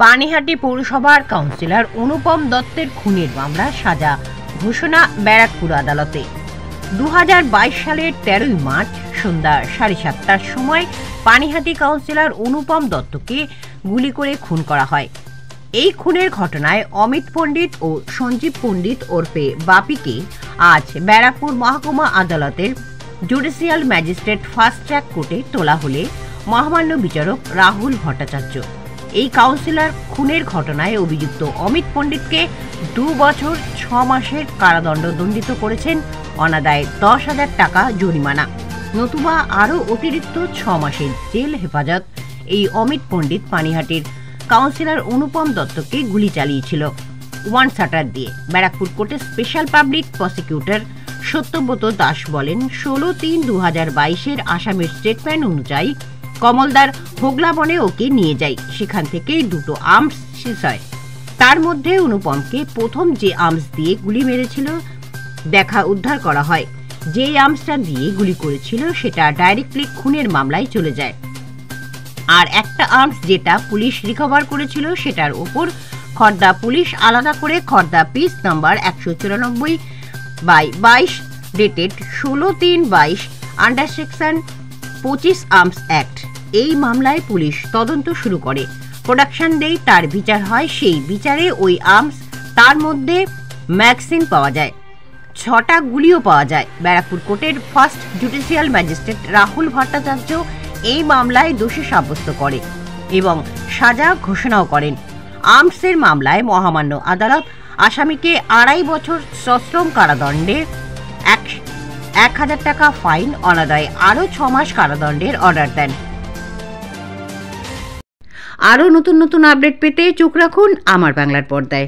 পানিহাটি পৌরসভার কাউন্সিলর অনুপম দত্তের খুনের মামলা সাজা ঘোষণা ব্যারাকপুর আদালতে। 2022 সালের 13 মার্চ সন্ধ্যা 7:30টার সময় পানিহাটি কাউন্সিলর অনুপম দত্তকে গুলি করে খুন করা হয়। এই খুনের ঘটনায় অমিত পণ্ডিত ও সঞ্জীব পণ্ডিত ওরফে বাপিকে আজ ব্যারাকপুর মহকুমা আদালতের জুডিশিয়াল ম্যাজিস্ট্রেট ফাস্ট ট্র্যাক কোর্টে তোলা হলে মহামান্য বিচারক রাহুল ভট্টাচার্য এই কাউন্সিলর খুনের ঘটনায় অভিযুক্ত অমিত পণ্ডিতকে 2 বছর 6 মাসের কারাদণ্ড দণ্ডিত করেছেন, অনাদায়ে 10,000 টাকা জরিমানা, নতুবা আরও অতিরিক্ত 6 মাসের জেল হেফাজত। এই অমিত পণ্ডিত পানিহাটির কাউন্সিলর অনুপম দত্তকে গুলি চালিয়েছিল ওয়ান শাটার দিয়ে। ব্যারাকপুর কোর্টের special public prosecutor Satyabrata Das বলেন, 16/3/2022 আসামের স্টেটমেন্ট অনুযায়ী কমলদার হোগলা বনে ওকে নিয়ে যায়। সেখান থেকে 2টো আর্মস সিজ হয়। তার মধ্যে অনুপমকে প্রথম যে আর্মস দিয়ে গুলি মেরেছিল উদ্ধার করা হয়। যে আর্মসটা দিয়ে গুলি করেছিল সেটা ডাইরেক্টলি খুনের মামলায় চলে যায়। আর একটা আর্মস যেটা পুলিশ রিকভার করেছিল সেটার ওপর খর্দা পুলিশ আলাদা করে Khardah piece number 194/22 dated 16/3/22 under section 25 arms act. এই মামলায় পুলিশ তদন্ত শুরু করে। প্রোডাকশন দেই তার বিচার হয়। সেই বিচারে ওই আর্মস তার মধ্যে ম্যাগজিন পাওয়া যায়, 6টা গুলিও পাওয়া যায়। ব্যারাকপুর কোর্টের first judicial magistrate Rahul Bhattacharya এই মামলায় দোষী সাব্যস্ত করে এবং সাজা ঘোষণাও করেন। আর্মসের মামলায় মহামান্য আদালত আসামিকে 2.5 বছর সশ্রম কারাদণ্ডে 1,000 টাকা ফাইন, অনাদায়ে আরও 6 মাস কারাদণ্ডের অর্ডার দেন। আরও নতুন নতুন আপডেট পেতে চোখ রাখুন আমার বাংলার পর্দায়।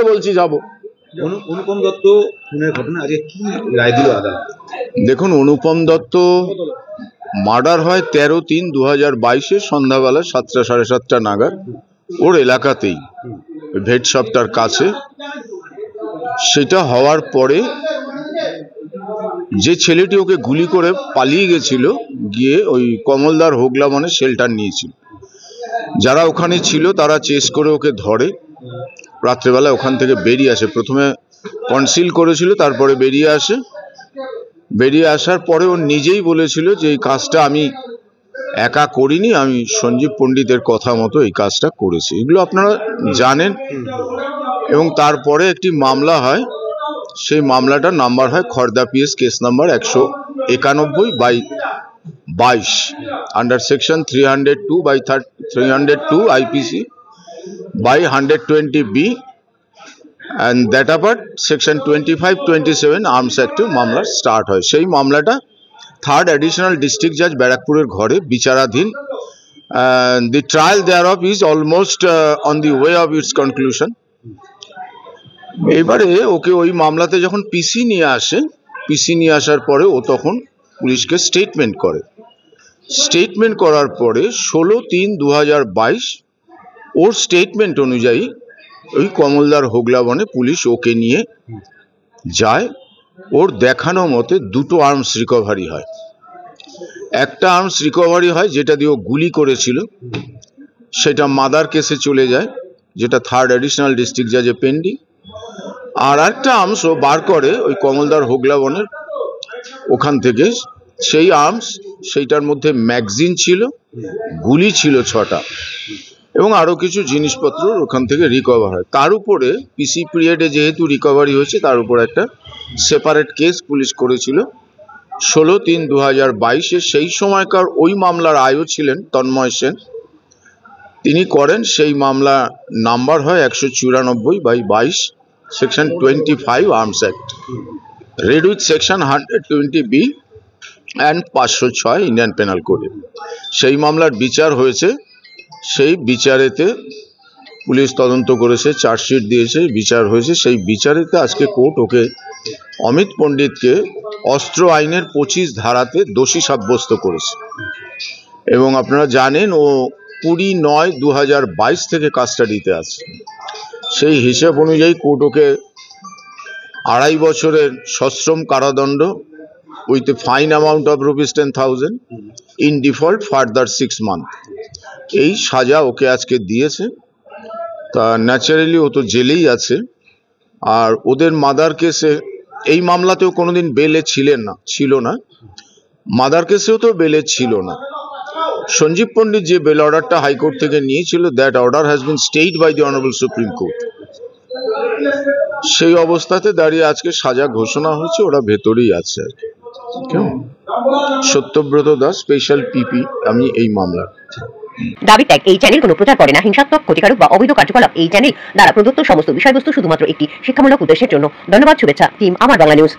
বলছি যাব অনুপম দত্ত খুনের ঘটনা আজকে কি রায় দিল আদালত? দেখুন, অনুপম দত্ত মার্ডার হয় 13/3/2022 সন্ধ্যাবেলা 7টা 7:30 নাগাদ ওর এলাকাতেই, ভেট শপটার কাছে। সেটা হওয়ার পরে যে ছেলেটি ওকে গুলি করে পালিয়ে গেছিল, গিয়ে ওই কমলদার হোগলা বনে শেল্টার নিয়েছিল। যারা ওখানে ছিল তারা চেস করে ওকে ধরে। রাত্রেবেলা ওখান থেকে বেরিয়ে আসে, প্রথমে কনসিল করেছিল, তারপরে বেরিয়ে আসে। বেরিয়ে আসার পরে ও নিজেই বলেছিল যে এই কাজটা আমি একা করিনি, আমি সঞ্জীব পণ্ডিতের কথা মতো এই কাজটা করেছি। এগুলো আপনারা জানেন। এবং তারপরে একটি মামলা হয়, সেই মামলাটার নাম্বার হয় Khurda PS case number 191/22 under section 302 IPC by 120B and that apart section 25-27 arms অ্যাক্টে মামলা স্টার্ট হয়। সেই মামলাটা 3rd অ্যাডিশনাল ডিস্ট্রিক্ট জাজ ব্যারাকপুরের ঘরে বিচারাধীন। The trial thereof is almost on the way of its conclusion. এবারে ওকে ওই মামলাতে যখন পিসি নিয়ে আসে, পিসি নিয়ে আসার পরে ও তখন পুলিশকে স্টেটমেন্ট করে। স্টেটমেন্ট করার পরে 16/3/2022 ওর স্টেটমেন্ট অনুযায়ী ওই কমলদার হোগলা বনে পুলিশ ওকে নিয়ে যায়। ওর দেখানো মতে 2টো আর্মস রিকভারি হয়। একটা আর্মস রিকভারি হয় যেটা দিয়ে ও গুলি করেছিল, সেটা মাদার কেসে চলে যায়, যেটা 3rd অ্যাডিশনাল ডিস্ট্রিক্ট জাজে পেন্ডিং। আর একটা আর্মস ও বার করে ওই কমলদার হোগলা বনের ওখান থেকে। সেই আর্মস, সেইটার মধ্যে ম্যাগজিন ছিল, গুলি ছিল 6টা, এবং আরো কিছু জিনিসপত্র ওখান থেকে রিকভার হয়। তার উপরে পিসি পিরিয়ডে যেহেতু রিকভারি হয়েছে, তার উপর একটা সেপারেট কেস পুলিশ করেছিল 16/3/2022। সেই সময়কার ওই মামলার আয়ও ছিলেন তন্ময় সেন, তিনি করেন। সেই মামলা নাম্বার হয় 194/22 section 25 arms act, red with section 120B and 506 Indian penal কোডে। সেই মামলার বিচার হয়েছে। সেই বিচারেতে পুলিশ তদন্ত করেছে, চার্জশিট দিয়েছে, বিচার হয়েছে। সেই বিচারেতে আজকে কোর্ট ওকে অমিত পণ্ডিতকে অস্ত্র আইনের 25 ধারাতে দোষী সাব্যস্ত করেছে। এবং আপনারা জানেন ও 20/9/2022 থেকে কাস্টাডিতে আছে। সেই হিসেব অনুযায়ী কোর্ট ওকে 2.5 বছরের সশ্রম কারাদণ্ড with a fine amount of ₹10,000 in default further 6 months এই সাজা ওকে আজকে দিয়েছে। তা ন্যাচারালি ও তো জেলেই আছে। আর ওদের মাদার কেসে এই মামলাতেও কোনোদিন বেলে ছিল না, মাদার কেসেও তো বেলে ছিল না। সঞ্জীব পণ্ডিত যে বেল অর্ডারটা হাইকোর্ট থেকে নিয়েছিল, that order has been stayed by the honourable supreme court. সেই অবস্থাতে দাঁড়িয়ে আজকে সাজা ঘোষণা হয়েছে, ওরা ভেতরেই আছে আর কি। সত্যব্রত দাস, স্পেশাল পিপি, আমি এই মামলার। দাবি ত্যাগ এই চ্যানেল কোনো প্রচার করে না হিংসাত্মক, ক্ষতিকারক বা অবৈধ কার্যকলাপ। এই চ্যানেল দ্বারা প্রদত্ত সমস্ত বিষয়বস্তু শুধুমাত্র একটি শিক্ষামূলক উদ্দেশ্যের জন্য। ধন্যবাদ। শুভেচ্ছা টিম আমার বাংলা নিউজ।